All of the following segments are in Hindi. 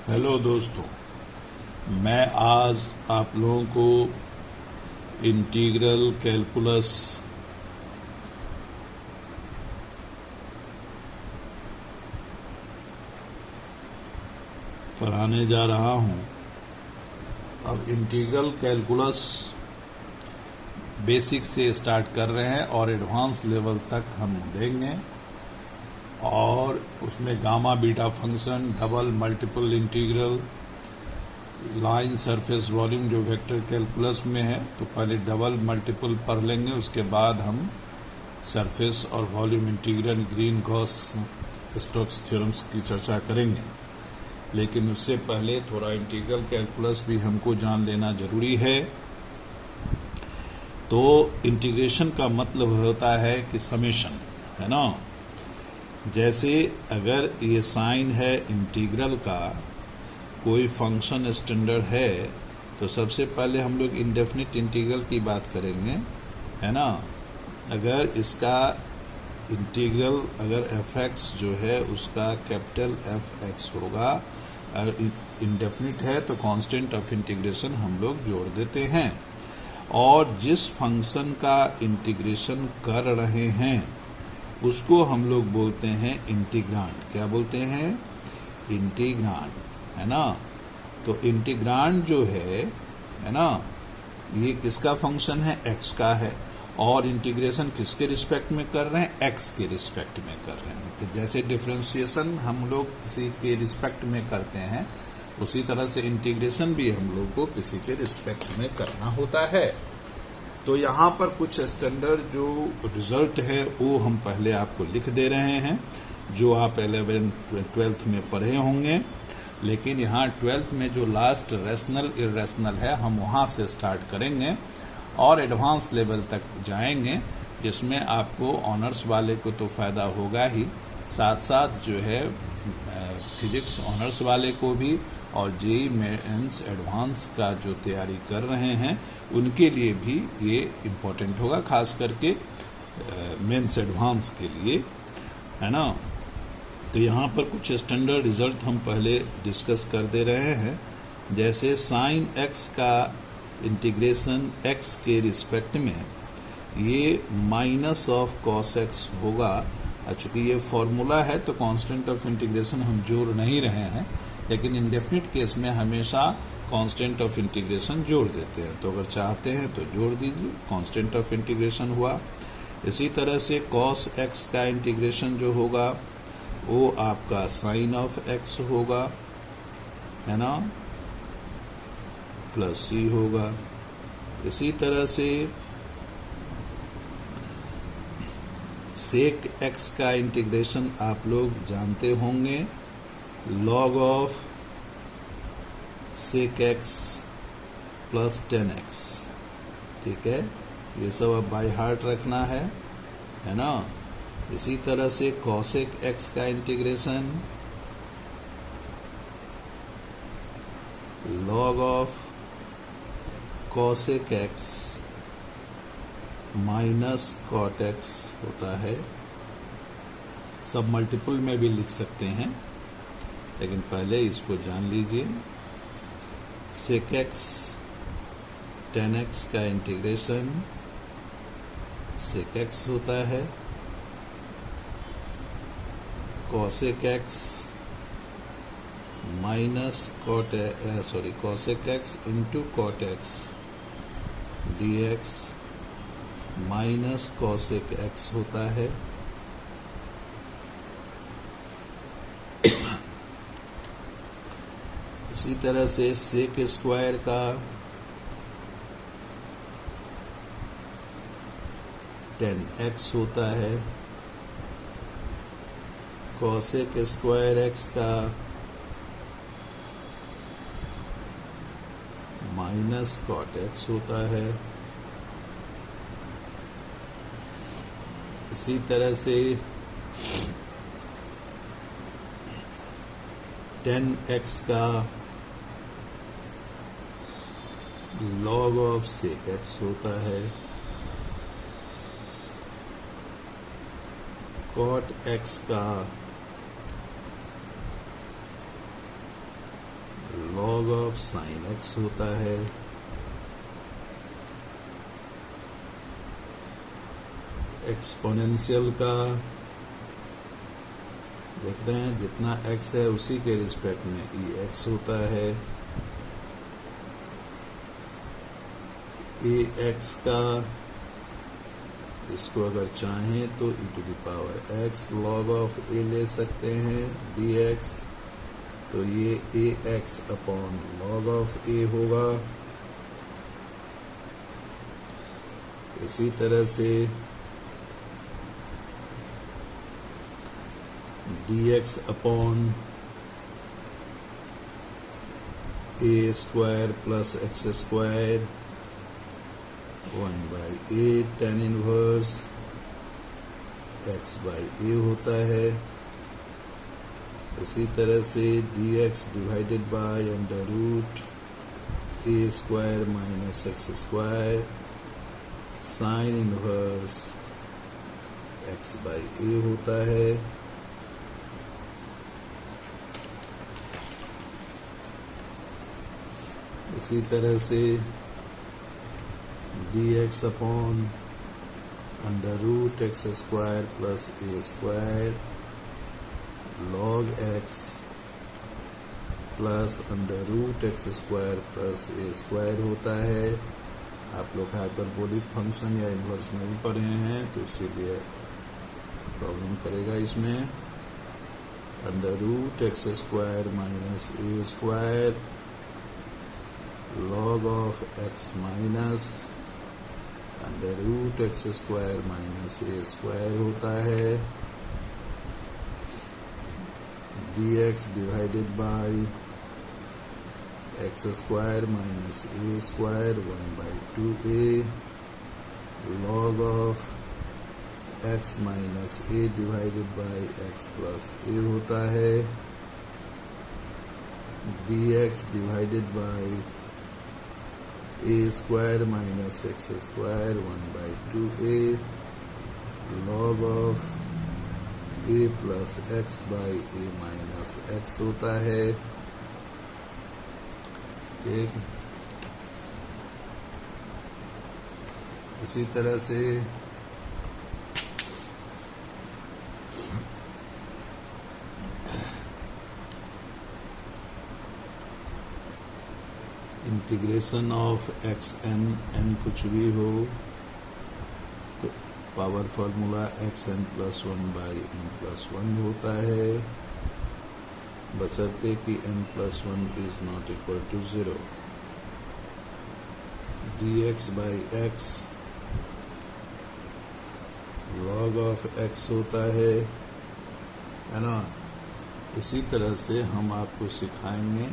हेलो दोस्तों, मैं आज आप लोगों को इंटीग्रल कैलकुलस पढ़ाने जा रहा हूं। अब इंटीग्रल कैलकुलस बेसिक से स्टार्ट कर रहे हैं और एडवांस लेवल तक हम देंगे, और उसमें gamma beta function, double multiple integral, line surface volume जो वेक्टर कैलकुलस में है, तो पहले डबल मल्टीपल पढ़ लेंगे, उसके बाद हम सरफेस और volume integral, green Gauss Stokes theorems की चर्चा करेंगे। लेकिन उससे पहले थोड़ा इंटीग्रल कैलकुलस भी हमको जान लेना जरूरी है। तो इंटीग्रेशन का मतलब होता है कि समेशन, है ना। जैसे अगर ये साइन है इंटीग्रल का, कोई फंक्शन स्टैंडर्ड है, तो सबसे पहले हम लोग इंडेफिनिट इंटीग्रल की बात करेंगे, है ना। अगर इसका इंटीग्रल, अगर fx जो है उसका कैपिटल fx होगा, अगर इंडेफिनिट है तो कांस्टेंट ऑफ इंटीग्रेशन हम लोग जोड़ देते हैं, और जिस फंक्शन का इंटीग्रेशन कर रहे हैं उसको हम लोग बोलते हैं इंटीग्रांड। क्या बोलते हैं? इंटीग्रांड, है ना। तो इंटीग्रांड जो है ना, ये किसका फंक्शन है? x का है, और इंटीग्रेशन किसके रिस्पेक्ट में कर रहे हैं? x के रिस्पेक्ट में कर रहे हैं। तो जैसे डिफरेंशिएशन हम लोग किसी के रिस्पेक्ट में करते हैं, उसी तरह से इंटीग्रेशन भी हम लोग को किसी के रिस्पेक्ट में करना होता है। तो यहाँ पर कुछ स्टैंडर्ड जो रिजल्ट है वो हम पहले आपको लिख दे रहे हैं, जो आप 11th-12th में पढ़े होंगे। लेकिन यहाँ 12th में जो लास्ट रेशनल इरेशनल है, हम वहाँ से स्टार्ट करेंगे और एडवांस लेवल तक जाएंगे, जिसमें आपको ऑनर्स वाले को तो फ़ायदा होगा ही, साथ साथ जो है फिजिक्स ऑनर्स वाले को भी, और जेईई मेंस एडवांस का जो तैयारी कर रहे हैं उनके लिए भी ये इम्पोर्टेंट होगा, खास करके मेंस एडवांस के लिए, है ना। तो यहाँ पर कुछ स्टैंडर्ड रिजल्ट हम पहले डिस्कस कर दे रहे हैं। जैसे साइन x का इंटीग्रेशन x के रिस्पेक्ट में ये माइनस ऑफ कॉस x होगा। चूँकि ये फॉर्मूला है तो कांस्टेंट ऑफ इंटीग्रेशन हम जोड़ नहीं रहे हैं, लेकिन इंडेफिनिट केस में हमेशा कांस्टेंट ऑफ इंटीग्रेशन जोड़ देते हैं। तो अगर चाहते हैं तो जोड़ दीजिए, कांस्टेंट ऑफ इंटीग्रेशन हुआ। इसी तरह से कॉस x का इंटीग्रेशन जो होगा वो आपका साइन ऑफ x होगा, है ना, प्लस c होगा। इसी तरह से सेक x का इंटीग्रेशन आप लोग जानते होंगे, log of sec x plus 10x, ठीक है। ये सब अब बाय हार्ट रखना है ना। इसी तरह से कॉसेक x का integration log of cosec x minus cot x होता है। सब मल्टीपल में भी लिख सकते हैं, लेकिन पहले इसको जान लीजिए। सेक x 10x का इंटीग्रेशन सेक x होता है, cosec x minus cosec x into cot x dx minus cosec x होता है। इसी तरह से सेक स्क्वायर का 10x होता है, कॉसेक स्क्वायर x का माइनस कॉट x होता है। इसी तरह से 10x का लॉग ऑफ सेक x होता है, कॉट x का log ऑफ साइन x होता है। एक्सपोनेंशियल का देख रहे हैं, जितना x है उसी के रिस्पेक्ट में ex होता है। ax का इसको अगर चाहें तो e to the power x log of a ले सकते हैं dx, तो ये ax upon log of a होगा। इसी तरह से dx upon a square plus x square 1/a tan inverse x by a होता है। इसी तरह से dx divided by under root a square minus x square sine inverse x by a होता है। इसी तरह से dx upon under root x square plus a square log x plus under root x square plus a square होता है। आप लोग हाइपरबोलिक फंक्शन या इन्वर्स में भी पढ़े हैं, तो इसीलिए प्रॉब्लम करेगा इसमें। Under root x square minus a square log of x minus under root x square minus a square होता है। dx divided by x square minus a square 1/2a log of x minus a divided by x plus a होता है। dx divided by a square minus x square 1/2a log of a plus x by a minus x होता है। ठीक, इसी तरह से इंटीग्रेशन ऑफ एक्स एन कुछ भी हो तो power formula xn plus 1/n+1 होता है, बशर्ते कि n+1 is not equal to 0। dx by x log of x होता है ना। इसी तरह से हम आपको सिखाएंगे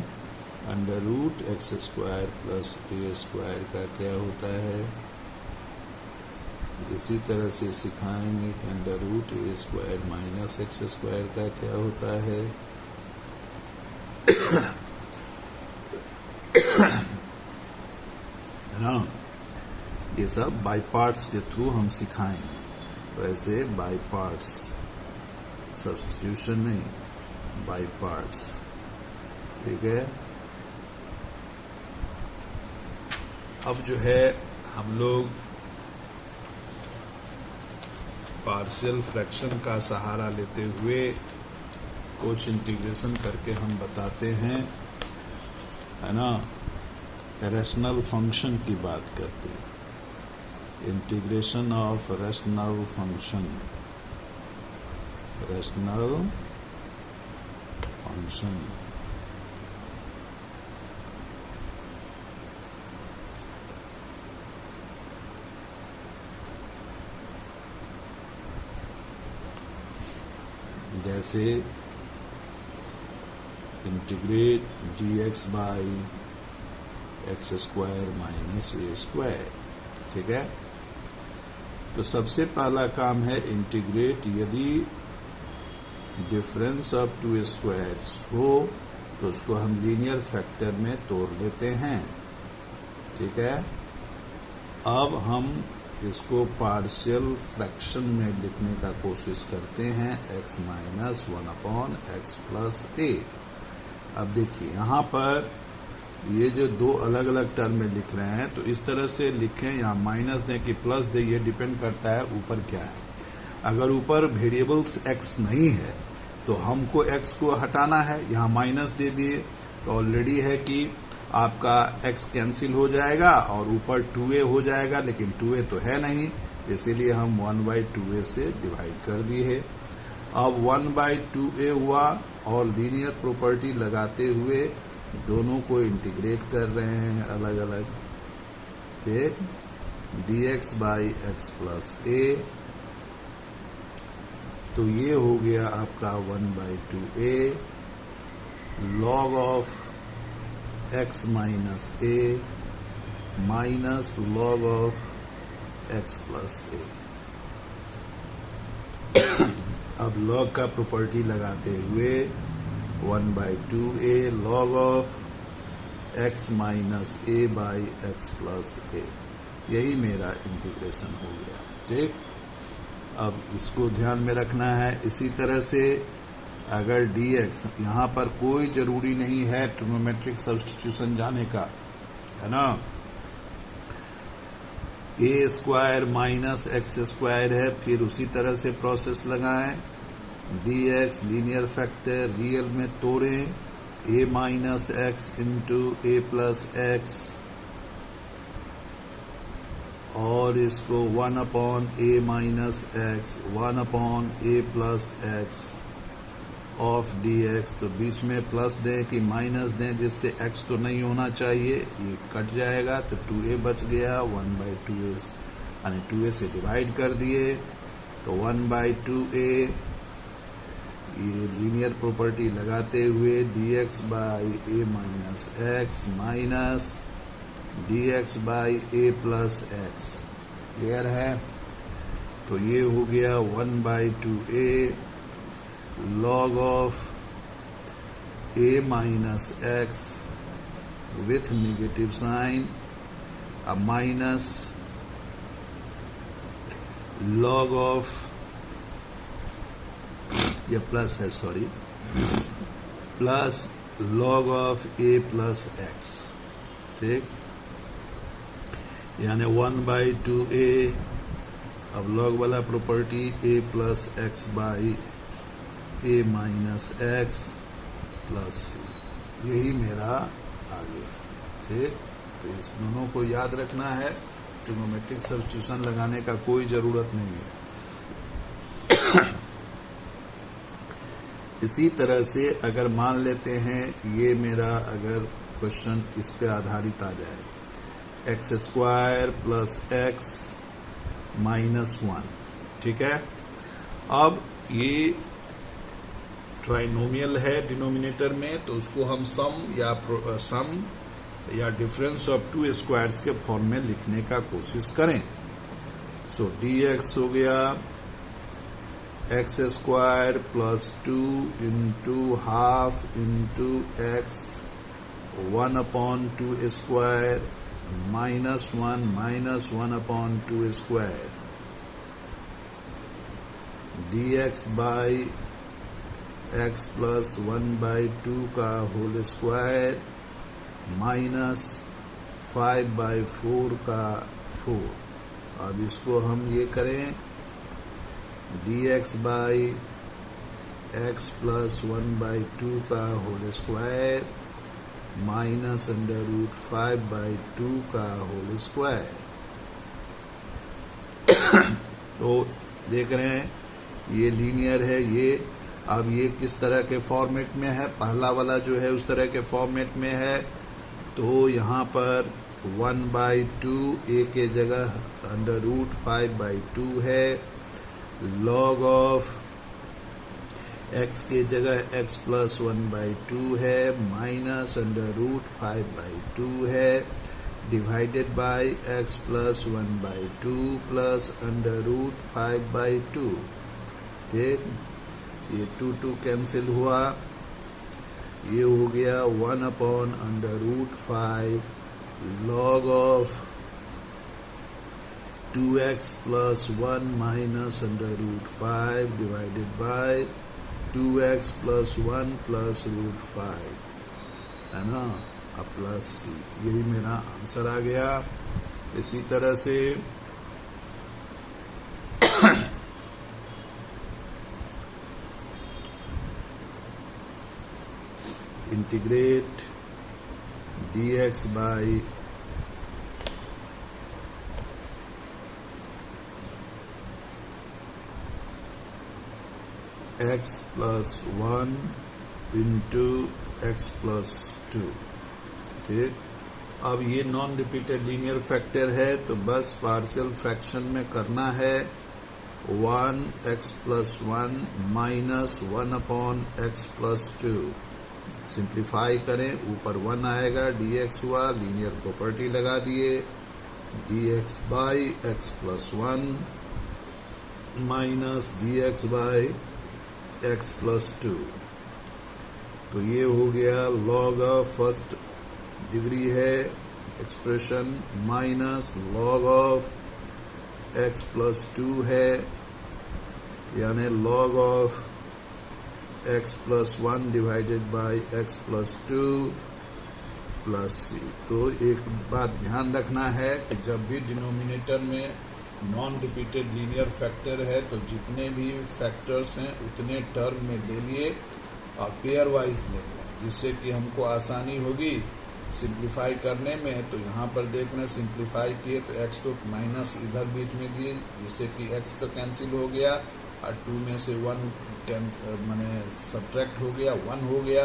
under root x square plus a square का क्या होता है। इसी तरह से सिखाएंगे कि under root a square minus x square का क्या होता है। है ना, ये सब बाय पार्ट्स के थ्रू हम सिखाएंगे। वैसे बाय पार्ट्स, सब्स्टिट्यूशन नहीं, बाय पार्ट्स। ठीक है, अब जो है हम लोग पार्शियल फ्रैक्शन का सहारा लेते हुए कुछ इंटीग्रेशन करके हम बताते हैं, है ना। रैशनल फंक्शन की बात करते हैं, integration of rational function. Rational function जैसे integrate dx by x square minus a square. ठीक है, तो सबसे पहला काम है इंटीग्रेट। यदि डिफरेंस ऑफ टू स्क्वायर्स हो तो उसको हम लीनियर फैक्टर में तोड़ लेते हैं। ठीक है, अब हम इसको पार्शियल फ्रैक्शन में लिखने का कोशिश करते हैं, x minus 1/x plus a। अब देखिए यहाँ पर ये जो दो अलग अलग टर्म में लिख रहे हैं तो इस तरह से लिखें, यहाँ माइनस दें कि प्लस दें, ये डिपेंड करता है ऊपर क्या है। अगर ऊपर वेरिएबल्स x नहीं है तो हमको x को हटाना है, यहाँ माइनस दे दिए तो ऑलरेडी है कि आपका x कैंसिल हो जाएगा और ऊपर 2a हो जाएगा, लेकिन 2a तो है नहीं, इसीलिए हम 1/2a से डिवाइड कर दिए। अब 1/2a हुआ और लीनियर प्रॉपर्टी लगाते हुए दोनों को इंटीग्रेट कर रहे हैं अलग अलग। ठीक, dx/x प्लस a, तो ये हो गया आपका 1/2a log of x minus a minus log of x plus a। अब log का प्रॉपर्टी लगाते हुए 1/2a log of x minus a by x plus a, यही मेरा इंटीग्रेशन हो गया। ठीक, अब इसको ध्यान में रखना है। इसी तरह से अगर dx, यहाँ पर कोई जरूरी नहीं है ट्रिग्नोमेट्रिक सब्स्टिट्यूशन जाने का, है ना। a square minus x square है, फिर उसी तरह से प्रोसेस लगाएं। dx लीनियर फैक्टर रियल में तोड़ें, a minus x into a plus x, और इसको 1/a minus x 1/a plus x of dx, तो बीच में प्लस दें कि माइनस दें, जिससे x तो नहीं होना चाहिए, ये कट जाएगा तो 2a बच गया। 1/2a यानी 2a से डिवाइड कर दिए तो 1/2a, ये लीनियर प्रॉपर्टी लगाते हुए dx/a minus x minus dx/a plus x. Clear है? तो ये हो गया 1/2a log of a minus x with negative sign, अब माइनस log ऑफ, ये प्लस है sorry, plus log of a plus x. ठीक, यानी 1/2a, अब log वाला property a plus x by a minus x plus c, यही मेरा आ गया। ठीक, तो इस दोनों को याद रखना है, ट्रिग्नोमेट्रिक सब्स्टिट्यूशन लगाने का कोई जरूरत नहीं है। इसी तरह से अगर मान लेते हैं ये मेरा अगर क्वेश्चन इस पे आधारित आ जाए, x square plus x minus 1, ठीक है। अब ये ट्राइनोमियल है डिनोमिनेटर में, तो उसको हम सम या डिफरेंस ऑफ टू स्क्वायर्स के फॉर्म में लिखने का कोशिश करें। सो dx हो गया x square plus 2 into half into x 1/2 square minus 1 minus 1/2 square dx by x plus 1/2 का होल स्क्वायर माइनस 5/4 का 4। अब इसको हम ये करें, dx बाई एक्स प्लस 1/2 का होल स्क्वायर माइनस √5/2 का होल स्क्वायर। तो देख रहे हैं ये लीनियर है ये। अब ये किस तरह के फॉर्मेट में है, पहला वाला जो है उस तरह के फॉर्मेट में है, तो यहाँ पर 1/2 a के जगह √5/2 है, log ऑफ x के जगह x प्लस 1/2 है, माइनस √5/2 है, divided by x plus 1/2 plus √5/2। ठीक, ये 2 कैंसिल हुआ, ये हो गया 1/√5 log of 2x plus 1 minus √5 divided by 2x plus 1 plus √5, है ना। और प्लस सी, यही मेरा आंसर आ गया। इसी तरह से integrate dx by x plus 1 into x plus 2। ठीक, अब ये नॉन रिपीटेड लीनियर फैक्टर है तो बस पार्शियल फ्रैक्शन में करना है 1x plus 1 minus 1 upon x plus 2। Simplify करें, ऊपर 1 आएगा, dx हुआ, लीनियर प्रॉपर्टी लगा दिए, dx by x plus 1 minus dx by x plus 2। तो ये हो गया log ऑफ फर्स्ट डिग्री है expression minus log of x plus 2 है, यानी log of x plus 1 divided by x plus 2 plus C. तो एक बात ध्यान रखना है कि जब भी डिनोमिनेटर में नॉन रिपीटेड लीनियर फैक्टर है तो जितने भी फैक्टर्स हैं उतने टर्म में ले लिए और पेयर वाइज ले लें, जिससे कि हमको आसानी होगी सिंप्लीफाई करने में। तो यहाँ पर देखना, सिंप्लीफाई किए तो x को माइनस इधर बीच में दिए, जिससे कि x तो कैंसिल हो गया और 2 में से 1 माने सब्ट्रैक्ट हो गया, 1 हो गया,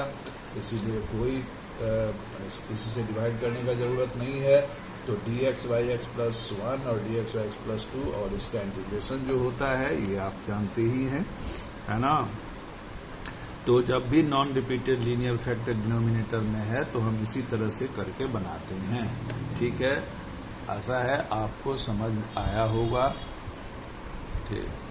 इसीलिए कोई किसी से डिवाइड करने का ज़रूरत नहीं है। तो dx by x plus 1 और dx by x plus 2 और इसका इंटीग्रेशन जो होता है ये आप जानते ही हैं, है ना। तो जब भी non repeated linear factor denominator में है तो हम इसी तरह से करके बनाते हैं। ठीक है, ऐसा है, आपको समझ आया होगा। ठीक।